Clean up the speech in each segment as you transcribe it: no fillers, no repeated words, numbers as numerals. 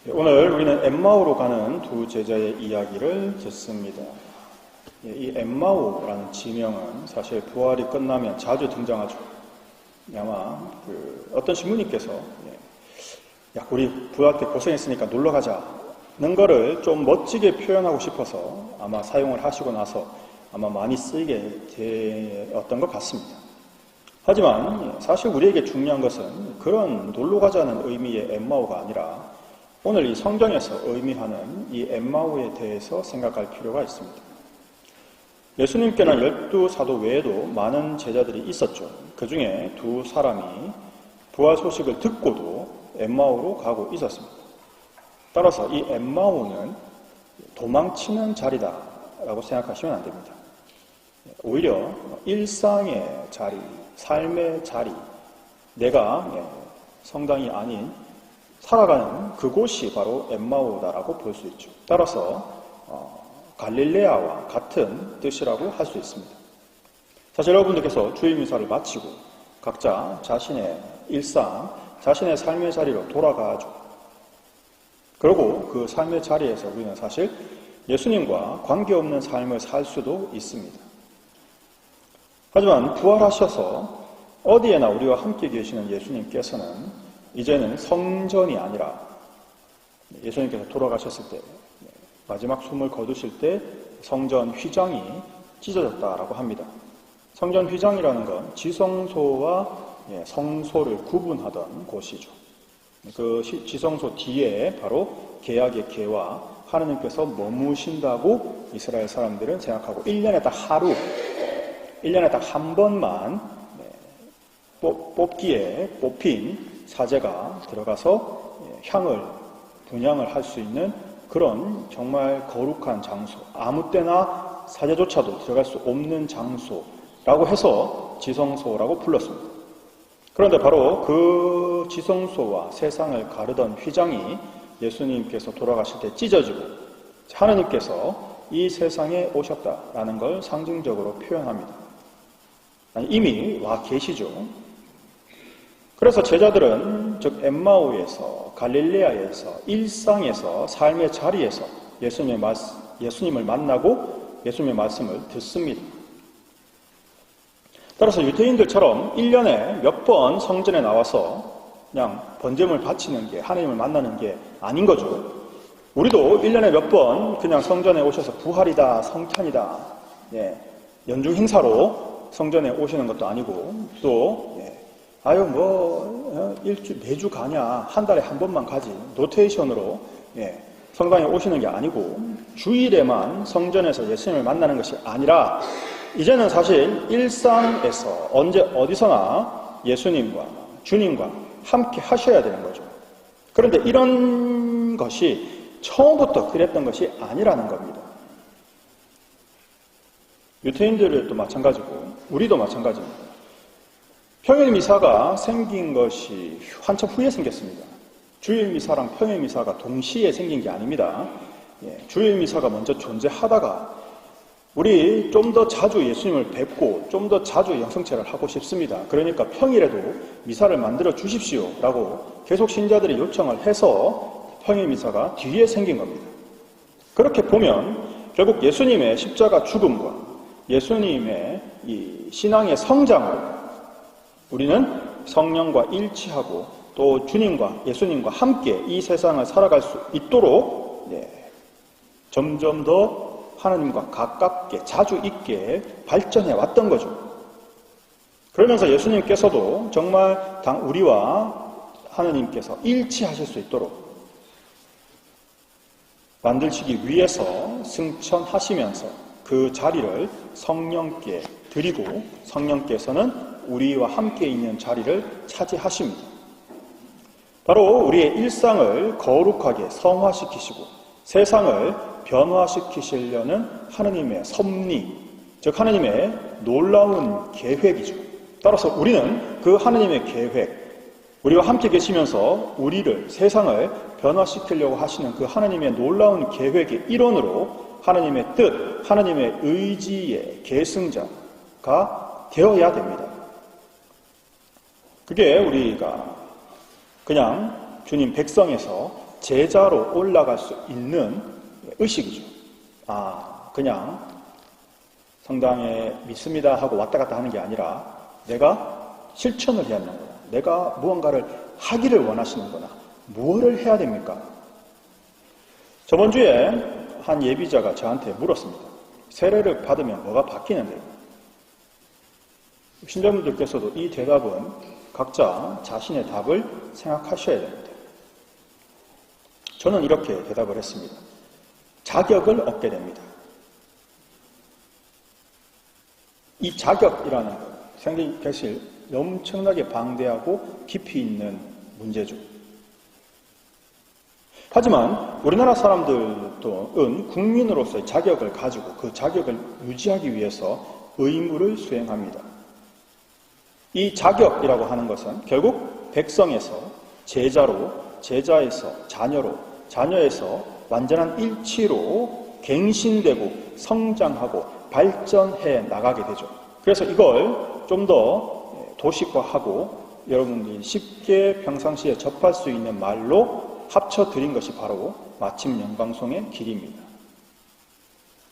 오늘 우리는 엠마오로 가는 두 제자의 이야기를 듣습니다. 이 엠마오라는 지명은 사실 부활이 끝나면 자주 등장하죠. 아마 어떤 신부님께서 야, 우리 부활 때 고생했으니까 놀러 가자는 거를 좀 멋지게 표현하고 싶어서 아마 사용을 하시고 나서 아마 많이 쓰이게 되었던 것 같습니다. 하지만 사실 우리에게 중요한 것은 그런 놀러 가자는 의미의 엠마오가 아니라 오늘 이 성경에서 의미하는 이 엠마오에 대해서 생각할 필요가 있습니다. 예수님께는 12사도 외에도 많은 제자들이 있었죠. 그 중에 두 사람이 부활 소식을 듣고도 엠마오로 가고 있었습니다. 따라서 이 엠마오는 도망치는 자리다라고 생각하시면 안 됩니다. 오히려 일상의 자리, 삶의 자리, 내가 성당이 아닌 살아가는 그곳이 바로 엠마오다라고 볼 수 있죠. 따라서 갈릴레아와 같은 뜻이라고 할 수 있습니다. 사실 여러분들께서 주일 미사를 마치고 각자 자신의 일상, 자신의 삶의 자리로 돌아가죠. 그리고 그 삶의 자리에서 우리는 사실 예수님과 관계없는 삶을 살 수도 있습니다. 하지만 부활하셔서 어디에나 우리와 함께 계시는 예수님께서는 이제는 성전이 아니라 예수님께서 돌아가셨을 때 마지막 숨을 거두실 때 성전 휘장이 찢어졌다라고 합니다. 성전 휘장이라는 건 지성소와 성소를 구분하던 곳이죠. 그 지성소 뒤에 바로 계약의 계와 하느님께서 머무신다고 이스라엘 사람들은 생각하고 1년에 딱 하루, 1년에 딱 한 번만 뽑기에 뽑힌 사제가 들어가서 향을 분향을 할 수 있는 그런 정말 거룩한 장소, 아무 때나 사제조차도 들어갈 수 없는 장소라고 해서 지성소라고 불렀습니다. 그런데 바로 그 지성소와 세상을 가르던 휘장이 예수님께서 돌아가실 때 찢어지고 하느님께서 이 세상에 오셨다라는 걸 상징적으로 표현합니다. 이미 와 계시죠. 그래서 제자들은 즉 엠마오에서 갈릴레아에서 일상에서 삶의 자리에서 예수님을 만나고 예수님의 말씀을 듣습니다. 따라서 유대인들처럼 1년에 몇 번 성전에 나와서 그냥 번제물 바치는 게 하나님을 만나는 게 아닌 거죠. 우리도 1년에 몇 번 그냥 성전에 오셔서 부활이다, 성탄이다, 연중 행사로 성전에 오시는 것도 아니고 또 매주 가냐, 한 달에 한 번만 가지, 로테이션으로 성당에 오시는 게 아니고 주일에만 성전에서 예수님을 만나는 것이 아니라 이제는 사실 일상에서 언제 어디서나 예수님과 주님과 함께 하셔야 되는 거죠. 그런데 이런 것이 처음부터 그랬던 것이 아니라는 겁니다. 유대인들도 마찬가지고 우리도 마찬가지입니다. 평일 미사가 생긴 것이 한참 후에 생겼습니다. 주일 미사랑 평일 미사가 동시에 생긴 게 아닙니다. 주일 미사가 먼저 존재하다가 우리 좀 더 자주 예수님을 뵙고 좀 더 자주 영성체를 하고 싶습니다. 그러니까 평일에도 미사를 만들어 주십시오 라고 계속 신자들이 요청을 해서 평일 미사가 뒤에 생긴 겁니다. 그렇게 보면 결국 예수님의 십자가 죽음과 예수님의 이 신앙의 성장을 우리는 성령과 일치하고 또 주님과 예수님과 함께 이 세상을 살아갈 수 있도록 점점 더 하나님과 가깝게 자주 있게 발전해 왔던 거죠. 그러면서 예수님께서도 정말 우리와 하나님께서 일치하실 수 있도록 만드시기 위해서 승천하시면서 그 자리를 성령께 드리고 성령께서는 우리와 함께 있는 자리를 차지하십니다. 바로 우리의 일상을 거룩하게 성화시키시고 세상을 변화시키시려는 하느님의 섭리, 즉 하느님의 놀라운 계획이죠. 따라서 우리는 그 하느님의 계획, 우리와 함께 계시면서 우리를, 세상을 변화시키려고 하시는 그 하느님의 놀라운 계획의 일원으로 하느님의 뜻, 하느님의 의지의 계승자가 되어야 됩니다. 그게 우리가 그냥 주님 백성에서 제자로 올라갈 수 있는 의식이죠. 그냥 성당에 믿습니다 하고 왔다 갔다 하는 게 아니라 내가 실천을 해야 하는 거야. 내가 무언가를 하기를 원하시는구나. 무엇을 해야 됩니까? 저번 주에 한 예비자가 저한테 물었습니다. 세례를 받으면 뭐가 바뀌는데요? 신자분들께서도 이 대답은 각자 자신의 답을 생각하셔야 됩니다. 저는 이렇게 대답을 했습니다. 자격을 얻게 됩니다. 이 자격이라는 것, 생각이 계실 엄청나게 방대하고 깊이 있는 문제죠. 하지만 우리나라 사람들은 국민으로서의 자격을 가지고 그 자격을 유지하기 위해서 의무를 수행합니다. 이 자격이라고 하는 것은 결국 백성에서 제자로, 제자에서 자녀로, 자녀에서 완전한 일치로 갱신되고 성장하고 발전해 나가게 되죠. 그래서 이걸 좀 더 도식화하고 여러분들이 쉽게 평상시에 접할 수 있는 말로 합쳐드린 것이 바로 마침 영방송의 길입니다.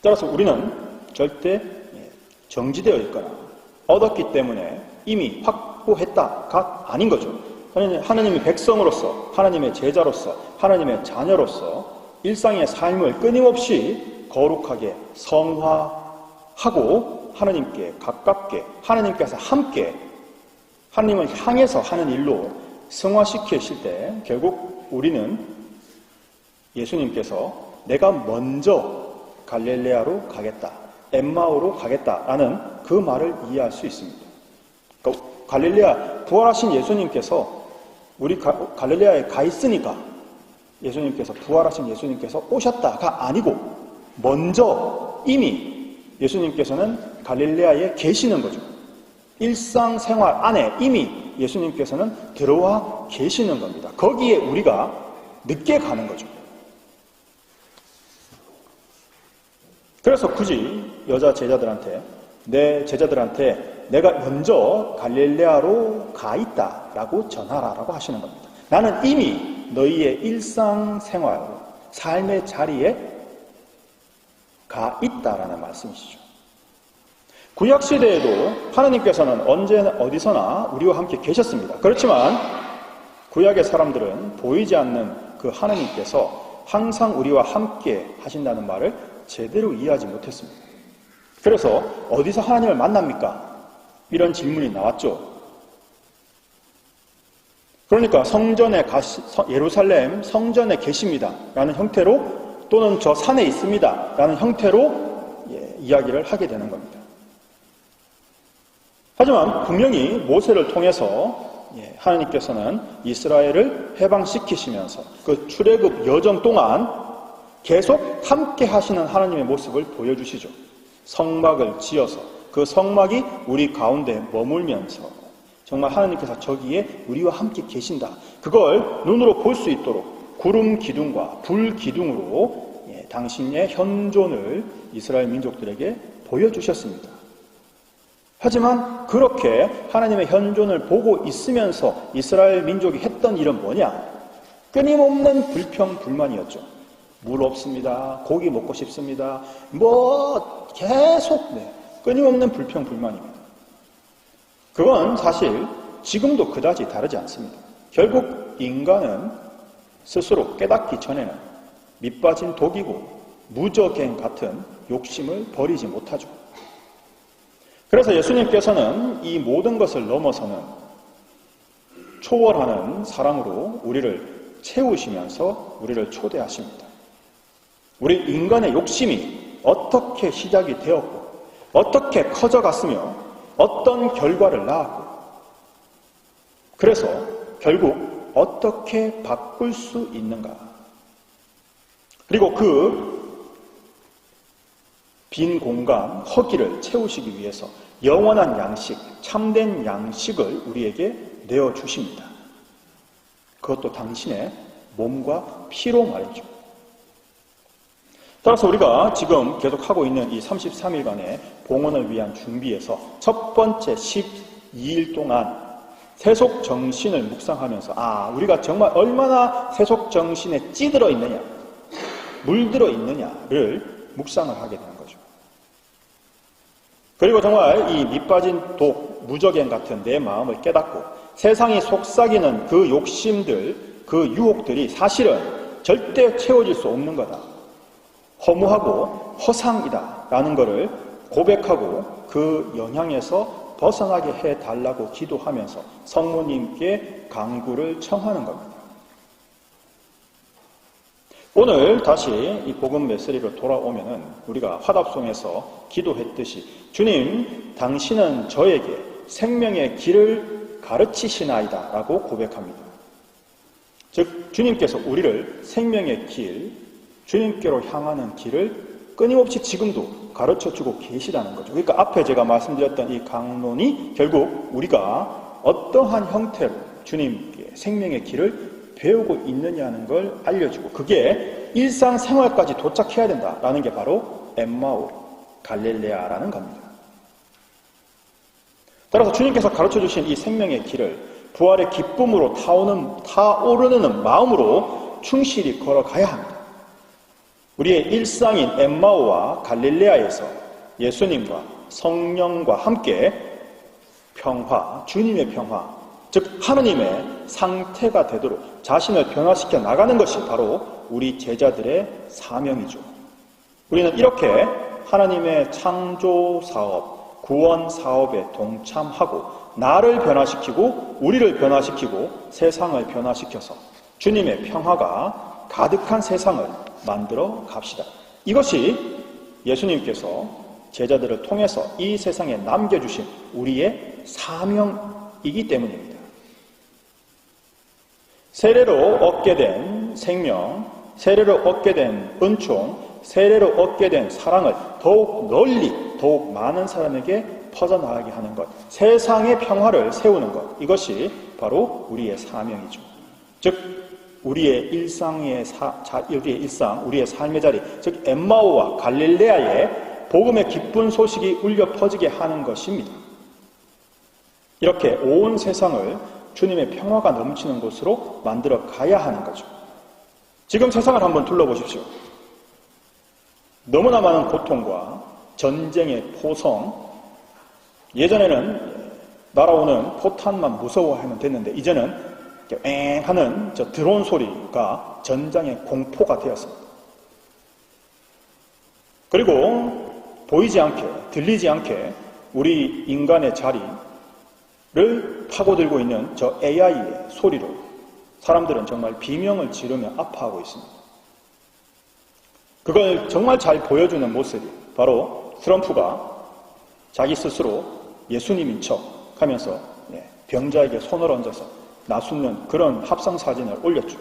따라서 우리는 절대 정지되어 있거나 얻었기 때문에 이미 확보했다가 아닌 거죠. 하나님의 백성으로서, 하나님의 제자로서, 하나님의 자녀로서 일상의 삶을 끊임없이 거룩하게 성화하고 하나님께 가깝게, 하나님께서 함께 하나님을 향해서 하는 일로 성화시키실 때 결국 우리는 예수님께서 내가 먼저 갈릴레아로 가겠다, 엠마오로 가겠다라는 그 말을 이해할 수 있습니다. 그러니까 갈릴레아 부활하신 예수님께서 우리 갈릴레아에 가 있으니까 예수님께서 부활하신 예수님께서 오셨다가 아니고 먼저 이미 예수님께서는 갈릴레아에 계시는 거죠. 일상생활 안에 이미 예수님께서는 들어와 계시는 겁니다. 거기에 우리가 늦게 가는 거죠. 그래서 굳이 여자 제자들한테, 내 제자들한테 내가 먼저 갈릴레아로 가 있다라고 전하라라고 하시는 겁니다. 나는 이미 너희의 일상생활, 삶의 자리에 가 있다라는 말씀이시죠. 구약시대에도 하나님께서는 언제나 어디서나 우리와 함께 계셨습니다. 그렇지만 구약의 사람들은 보이지 않는 그 하나님께서 항상 우리와 함께 하신다는 말을 제대로 이해하지 못했습니다. 그래서 어디서 하나님을 만납니까? 이런 질문이 나왔죠. 그러니까 예루살렘 성전에 계십니다 라는 형태로, 또는 저 산에 있습니다 라는 형태로 이야기를 하게 되는 겁니다. 하지만 분명히 모세를 통해서 하나님께서는 이스라엘을 해방시키시면서 그 출애굽 여정 동안 계속 함께 하시는 하나님의 모습을 보여주시죠. 성막을 지어서 그 성막이 우리 가운데 머물면서 정말 하나님께서 저기에 우리와 함께 계신다. 그걸 눈으로 볼 수 있도록 구름 기둥과 불 기둥으로 당신의 현존을 이스라엘 민족들에게 보여주셨습니다. 하지만 그렇게 하나님의 현존을 보고 있으면서 이스라엘 민족이 했던 일은 뭐냐? 끊임없는 불평불만이었죠. 물 없습니다. 고기 먹고 싶습니다. 계속 끊임없는 불평불만입니다. 그건 사실 지금도 그다지 다르지 않습니다. 결국 인간은 스스로 깨닫기 전에는 밑빠진 독이고 무저갱 같은 욕심을 버리지 못하죠. 그래서 예수님께서는 이 모든 것을 넘어서는 초월하는 사랑으로 우리를 채우시면서 우리를 초대하십니다. 우리 인간의 욕심이 어떻게 시작이 되었고 어떻게 커져갔으며 어떤 결과를 낳았고 그래서 결국 어떻게 바꿀 수 있는가. 그리고 그 빈 공간, 허기를 채우시기 위해서 영원한 양식, 참된 양식을 우리에게 내어주십니다. 그것도 당신의 몸과 피로 말이죠. 따라서 우리가 지금 계속하고 있는 이 33일간의 봉헌을 위한 준비에서 첫 번째 12일 동안 세속 정신을 묵상하면서 우리가 정말 얼마나 세속 정신에 찌들어 있느냐, 물들어 있느냐를 묵상을 하게 되는 거죠. 그리고 정말 이 밑빠진 독, 무적행 같은 내 마음을 깨닫고 세상이 속삭이는 그 욕심들, 그 유혹들이 사실은 절대 채워질 수 없는 거다. 허무하고 허상이다 라는 것을 고백하고 그 영향에서 벗어나게 해달라고 기도하면서 성모님께 간구를 청하는 겁니다. 오늘 다시 이 복음 메시지로 돌아오면은 우리가 화답송에서 기도했듯이 주님, 당신은 저에게 생명의 길을 가르치시나이다 라고 고백합니다. 즉 주님께서 우리를 생명의 길, 주님께로 향하는 길을 끊임없이 지금도 가르쳐주고 계시다는 거죠. 그러니까 앞에 제가 말씀드렸던 이 강론이 결국 우리가 어떠한 형태로 주님께 생명의 길을 배우고 있느냐는 걸 알려주고 그게 일상생활까지 도착해야 된다라는 게 바로 엠마오, 갈릴레아라는 겁니다. 따라서 주님께서 가르쳐주신 이 생명의 길을 부활의 기쁨으로 타오르는 마음으로 충실히 걸어가야 합니다. 우리의 일상인 엠마오와 갈릴레아에서 예수님과 성령과 함께 평화, 주님의 평화, 즉 하느님의 상태가 되도록 자신을 변화시켜 나가는 것이 바로 우리 제자들의 사명이죠. 우리는 이렇게 하나님의 창조 사업, 구원 사업에 동참하고 나를 변화시키고 우리를 변화시키고 세상을 변화시켜서 주님의 평화가 가득한 세상을 만들어 갑시다. 이것이 예수님께서 제자들을 통해서 이 세상에 남겨주신 우리의 사명이기 때문입니다. 세례로 얻게 된 생명, 세례로 얻게 된 은총, 세례로 얻게 된 사랑을 더욱 널리, 더욱 많은 사람에게 퍼져나가게 하는 것, 세상의 평화를 세우는 것, 이것이 바로 우리의 사명이죠. 즉 우리의 일상의 우리의 삶의 자리, 즉 엠마오와 갈릴레아의 복음의 기쁜 소식이 울려 퍼지게 하는 것입니다. 이렇게 온 세상을 주님의 평화가 넘치는 곳으로 만들어 가야 하는 거죠. 지금 세상을 한번 둘러보십시오. 너무나 많은 고통과 전쟁의 포성, 예전에는 날아오는 포탄만 무서워하면 됐는데 이제는 엥 하는 저 드론 소리가 전장의 공포가 되었습니다. 그리고 보이지 않게, 들리지 않게 우리 인간의 자리를 파고들고 있는 저 AI의 소리로 사람들은 정말 비명을 지르며 아파하고 있습니다. 그걸 정말 잘 보여주는 모습이 바로 트럼프가 자기 스스로 예수님인 척 하면서 병자에게 손을 얹어서 나숫는 그런 합성 사진을 올렸죠.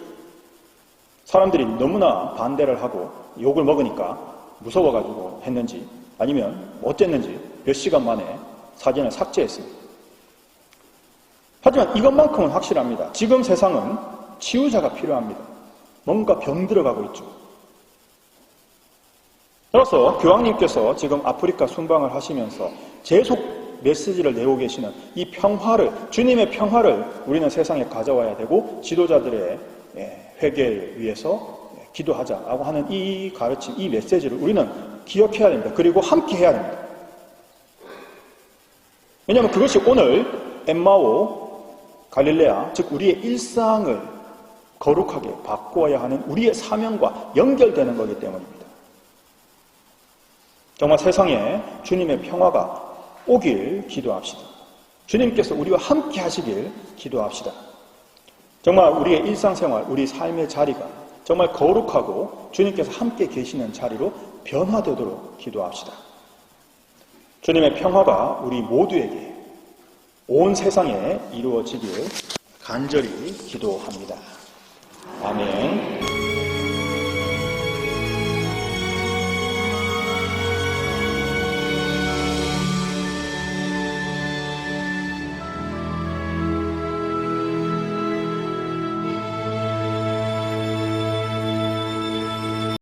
사람들이 너무나 반대를 하고 욕을 먹으니까 무서워가지고 했는지 아니면 어쨌는지 몇 시간 만에 사진을 삭제했습니다. 하지만 이것만큼은 확실합니다. 지금 세상은 치유자가 필요합니다. 뭔가 병들어가고 있죠. 따라서 교황님께서 지금 아프리카 순방을 하시면서 계속 메시지를 내고 계시는 이 평화를, 주님의 평화를 우리는 세상에 가져와야 되고 지도자들의 회개를 위해서 기도하자라고 하는 이 가르침, 이 메시지를 우리는 기억해야 됩니다. 그리고 함께 해야 됩니다. 왜냐하면 그것이 오늘 엠마오, 갈릴레아, 즉 우리의 일상을 거룩하게 바꾸어야 하는 우리의 사명과 연결되는 거기 때문입니다. 정말 세상에 주님의 평화가 오길 기도합시다. 주님께서 우리와 함께 하시길 기도합시다. 정말 우리의 일상생활, 우리 삶의 자리가 정말 거룩하고 주님께서 함께 계시는 자리로 변화되도록 기도합시다. 주님의 평화가 우리 모두에게 온 세상에 이루어지길 간절히 기도합니다. 아멘.